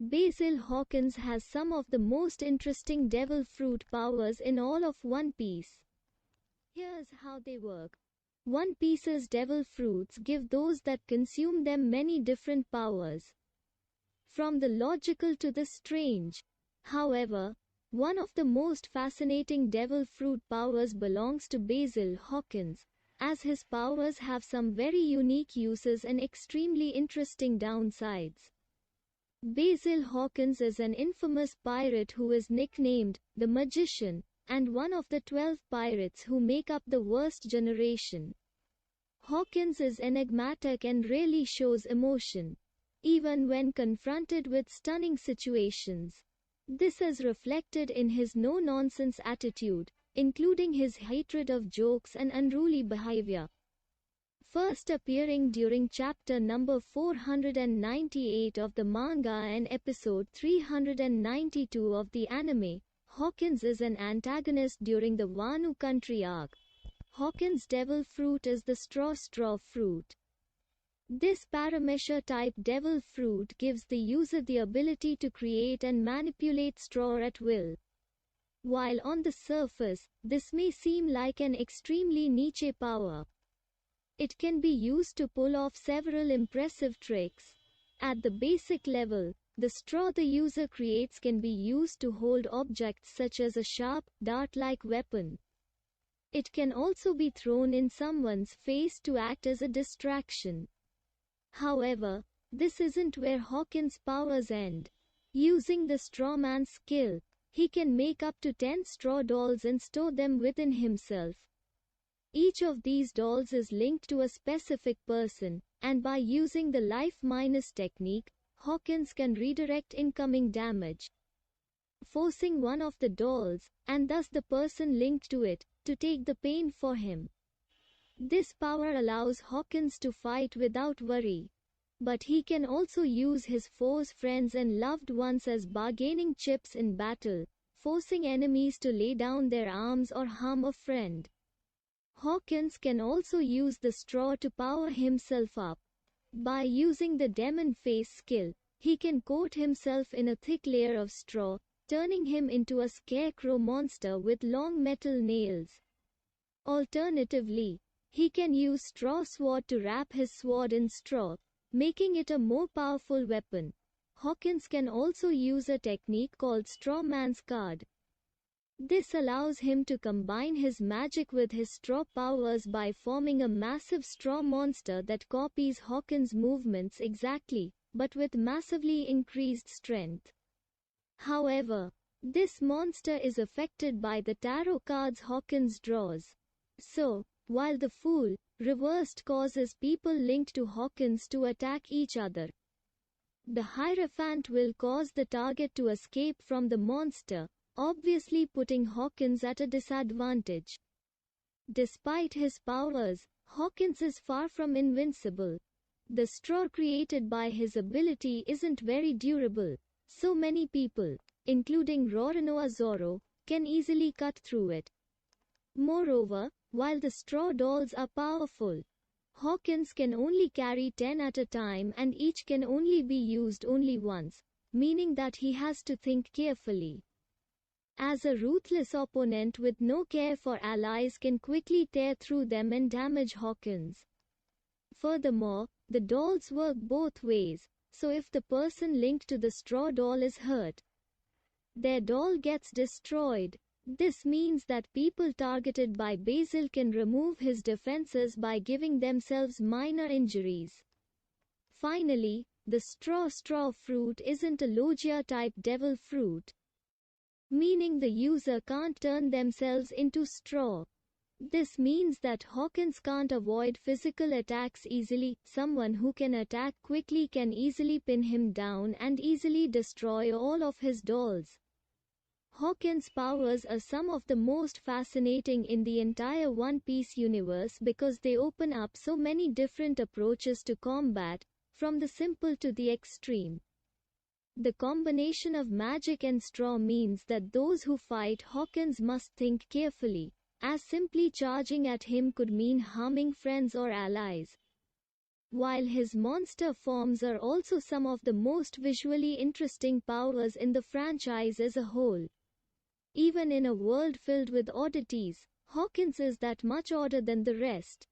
Basil Hawkins has some of the most interesting devil fruit powers in all of One Piece. Here's how they work. One Piece's devil fruits give those that consume them many different powers, from the logical to the strange. However, one of the most fascinating devil fruit powers belongs to Basil Hawkins, as his powers have some very unique uses and extremely interesting downsides. Basil Hawkins is an infamous pirate who is nicknamed the Magician, and one of the 12 pirates who make up the worst generation. Hawkins is enigmatic and rarely shows emotion, even when confronted with stunning situations. This is reflected in his no-nonsense attitude, including his hatred of jokes and unruly behavior. First appearing during chapter number 498 of the manga and episode 392 of the anime, Hawkins is an antagonist during the Wano Country arc. Hawkins' devil fruit is the straw fruit. This paramesha-type devil fruit gives the user the ability to create and manipulate straw at will. While on the surface, this may seem like an extremely niche power, it can be used to pull off several impressive tricks. At the basic level, the straw the user creates can be used to hold objects such as a sharp, dart-like weapon. It can also be thrown in someone's face to act as a distraction. However, this isn't where Hawkins' powers end. Using the strawman's skill, he can make up to 10 straw dolls and store them within himself. Each of these dolls is linked to a specific person, and by using the life minus technique, Hawkins can redirect incoming damage, forcing one of the dolls, and thus the person linked to it, to take the pain for him. This power allows Hawkins to fight without worry. But he can also use his foes, friends and loved ones as bargaining chips in battle, forcing enemies to lay down their arms or harm a friend. Hawkins can also use the straw to power himself up. By using the demon face skill, he can coat himself in a thick layer of straw, turning him into a scarecrow monster with long metal nails. Alternatively, he can use straw sword to wrap his sword in straw, making it a more powerful weapon. Hawkins can also use a technique called Strawman's Card. This allows him to combine his magic with his straw powers by forming a massive straw monster that copies Hawkins' movements exactly, but with massively increased strength. However, this monster is affected by the tarot cards Hawkins draws. So, while the Fool, reversed causes people linked to Hawkins to attack each other, the Hierophant will cause the target to escape from the monster, obviously putting Hawkins at a disadvantage. Despite his powers, Hawkins is far from invincible. The straw created by his ability isn't very durable, so many people, including Roronoa Zoro, can easily cut through it. Moreover, while the straw dolls are powerful, Hawkins can only carry 10 at a time and each can only be used only once, meaning that he has to think carefully. As a ruthless opponent with no care for allies can quickly tear through them and damage Hawkins. Furthermore, the dolls work both ways, so if the person linked to the straw doll is hurt, their doll gets destroyed. This means that people targeted by Basil can remove his defenses by giving themselves minor injuries. Finally, the straw fruit isn't a Logia-type devil fruit, meaning the user can't turn themselves into straw. This means that Hawkins can't avoid physical attacks easily. Someone who can attack quickly can easily pin him down and easily destroy all of his dolls. Hawkins' powers are some of the most fascinating in the entire One Piece universe because they open up so many different approaches to combat, from the simple to the extreme. The combination of magic and straw means that those who fight Hawkins must think carefully, as simply charging at him could mean harming friends or allies. While his monster forms are also some of the most visually interesting powers in the franchise as a whole. Even in a world filled with oddities, Hawkins is that much odder than the rest.